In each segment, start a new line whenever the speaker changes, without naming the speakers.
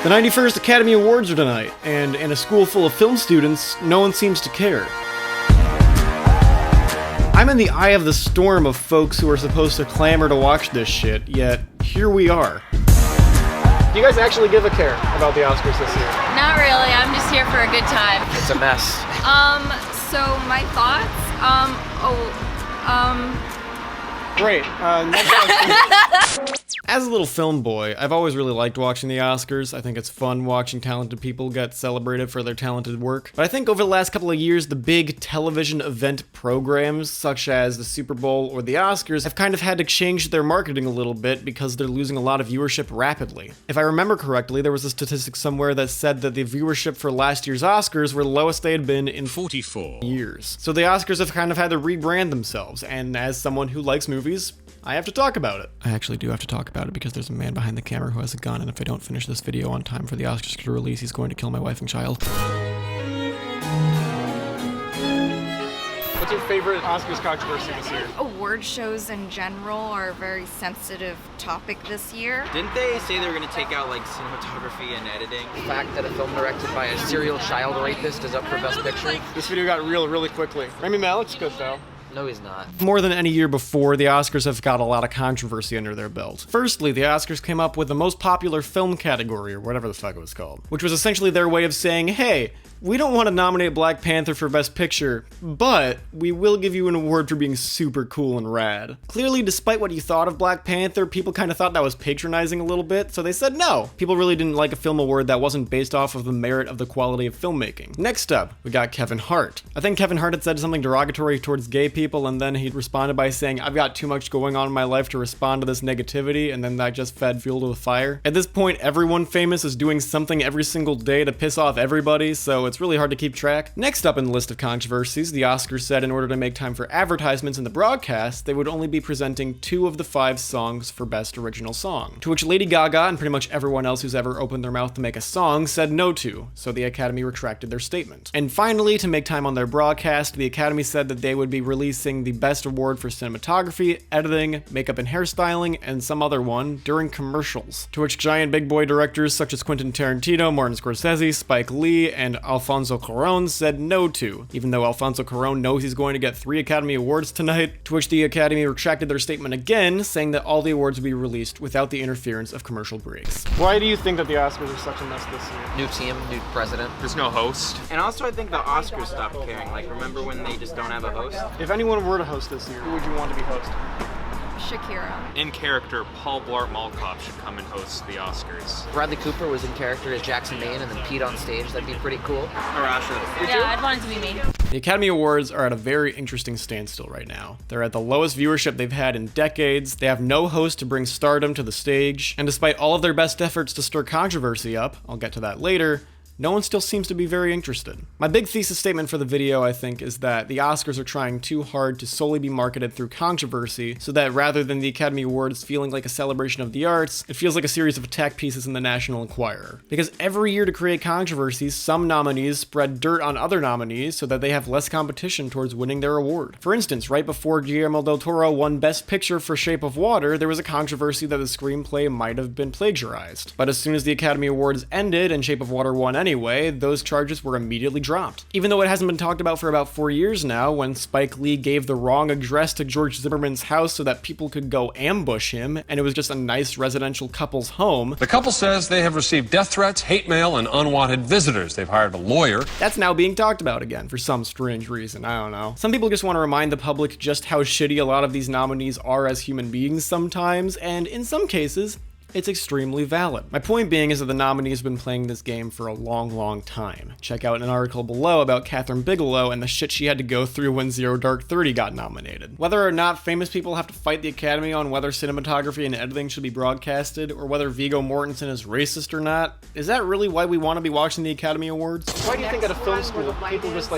The 91st Academy Awards are tonight, and in a school full of film students, no one seems to care. I'm in the eye of the storm of folks who are supposed to clamor to watch this shit, yet here we are. Do you guys actually give a care about the Oscars this year?
Not really, I'm just here for a good time.
It's a mess.
So my thoughts,
Great, next question. As a little film boy, I've always really liked watching the Oscars. I think it's fun watching talented people get celebrated for their talented work. But I think over the last couple of years, the big television event programs, such as the Super Bowl or the Oscars, have kind of had to change their marketing a little bit because they're losing a lot of viewership rapidly. If I remember correctly, there was a statistic somewhere that said that the viewership for last year's Oscars were the lowest they had been in 44 years. So the Oscars have kind of had to rebrand themselves, and as someone who likes movies, I have to talk about it. I actually do have to talk about it because there's a man behind the camera who has a gun, and if I don't finish this video on time for the Oscars to release, he's going to kill my wife and child. What's your favorite Oscars controversy this year?
Award shows in general are a very sensitive topic this year.
Didn't they say they were going to take out like cinematography and editing?
The fact that a film directed by a serial child rapist is up for Best Picture.
This video got real really quickly. Rami Malek's good though.
No, he's not.
More than any year before, the Oscars have got a lot of controversy under their belt. Firstly, the Oscars came up with the most popular film category, or whatever the fuck it was called, which was essentially their way of saying, hey, we don't want to nominate Black Panther for Best Picture, but we will give you an award for being super cool and rad. Clearly, despite what you thought of Black Panther, people kind of thought that was patronizing a little bit, so they said no. People really didn't like a film award that wasn't based off of the merit of the quality of filmmaking. Next up, we got Kevin Hart. I think Kevin Hart had said something derogatory towards gay people, and then he responded by saying, I've got too much going on in my life to respond to this negativity, and then that just fed fuel to the fire. At this point, everyone famous is doing something every single day to piss off everybody, so it's really hard to keep track. Next up in the list of controversies, the Oscars said in order to make time for advertisements in the broadcast, they would only be presenting 2 of the 5 songs for Best Original Song, to which Lady Gaga and pretty much everyone else who's ever opened their mouth to make a song said no to, so the Academy retracted their statement. And finally, to make time on their broadcast, the Academy said that they would be releasing the Best Award for cinematography, editing, makeup and hairstyling, and some other one during commercials, to which giant big boy directors such as Quentin Tarantino, Martin Scorsese, Spike Lee, and Alfonso Cuarón said no to, even though Alfonso Cuarón knows he's going to get 3 Academy Awards tonight, to which the Academy retracted their statement again, saying that all the awards would be released without the interference of commercial breaks. Why do you think that the Oscars are such a mess this year?
New team, new president.
There's no host.
And also I think the Oscars stopped caring. Like, remember when they just don't have a host?
If anyone were to host this year, who would you want to be host?
Shakira.
In character, Paul Blart Mall Cop should come and host the Oscars.
Bradley Cooper was in character as Jackson Maine and then peed on stage. That'd be pretty cool.
Arasha.
Yeah, I'd want it to be me.
The Academy Awards are at a very interesting standstill right now. They're at the lowest viewership they've had in decades, they have no host to bring stardom to the stage, and despite all of their best efforts to stir controversy up, I'll get to that later, no one still seems to be very interested. My big thesis statement for the video, I think, is that the Oscars are trying too hard to solely be marketed through controversy, so that rather than the Academy Awards feeling like a celebration of the arts, it feels like a series of attack pieces in the National Enquirer. Because every year to create controversies, some nominees spread dirt on other nominees so that they have less competition towards winning their award. For instance, right before Guillermo del Toro won Best Picture for Shape of Water, there was a controversy that the screenplay might have been plagiarized. But as soon as the Academy Awards ended and Shape of Water won anyway, those charges were immediately dropped. Even though it hasn't been talked about for about 4 years now, when Spike Lee gave the wrong address to George Zimmerman's house so that people could go ambush him, and it was just a nice residential couple's home.
The couple says they have received death threats, hate mail, and unwanted visitors. They've hired a lawyer.
That's now being talked about again for some strange reason, I don't know. Some people just want to remind the public just how shitty a lot of these nominees are as human beings sometimes, and in some cases, it's extremely valid. My point being is that the nominees have been playing this game for a long time. Check out an article below about Catherine Bigelow and the shit she had to go through when Zero Dark 30 got nominated. Whether or not famous people have to fight the Academy on whether cinematography and editing should be broadcasted, or whether Viggo Mortensen is racist or not, is that really why we want to be watching the Academy Awards? Why do you think at a film school people just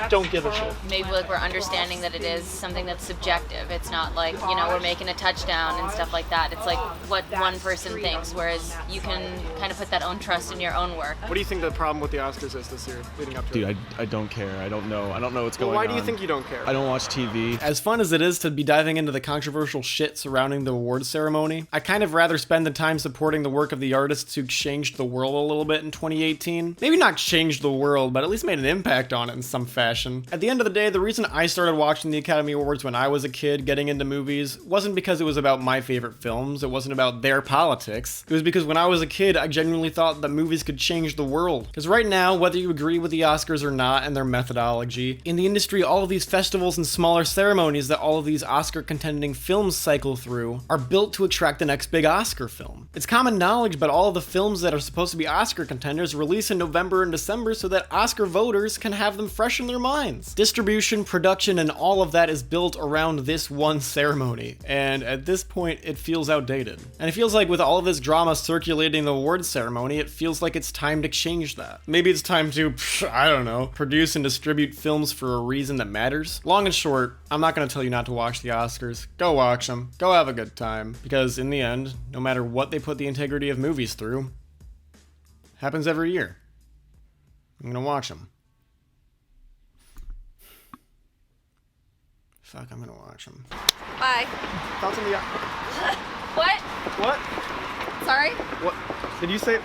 don't give a shit.
Maybe like we're understanding that it is something that's subjective. It's not like, you know, we're making a touchdown and stuff like that. It's like what one person thinks, whereas you can kind of put that own trust in your own work.
What do you think the problem with the Oscars is this year, leading up to it?
Dude, I don't care. I don't know what's going on.
Why do you think you don't care?
I don't watch TV.
As fun as it is to be diving into the controversial shit surrounding the awards ceremony, I kind of rather spend the time supporting the work of the artists who changed the world a little bit in 2018. Maybe not changed the world, but at least made an impact on it in some fashion. At the end of the day, the reason I started watching the Academy Awards when I was a kid getting into movies wasn't because it was about my favorite films, it wasn't about their politics. It was because when I was a kid, I genuinely thought that movies could change the world. Because right now, whether you agree with the Oscars or not and their methodology, in the industry, all of these festivals and smaller ceremonies that all of these Oscar contending films cycle through are built to attract the next big Oscar film. It's common knowledge, but all of the films that are supposed to be Oscar contenders release in November and December so that Oscar voters can have them fresh in their minds. Distribution, production, and all of that is built around this one ceremony, and at this point, it feels outdated. And it feels like with all of this drama circulating the awards ceremony, it feels like it's time to change that. Maybe it's time to, I don't know, produce and distribute films for a reason that matters. Long and short, I'm not gonna tell you not to watch the Oscars. Go watch them. Go have a good time. Because in the end, no matter what they put the integrity of movies through, happens every year. I'm gonna watch them. Fuck, I'm gonna watch them.
Bye.
Thoughts on the...
What?
What?
Sorry?
What? Did you say...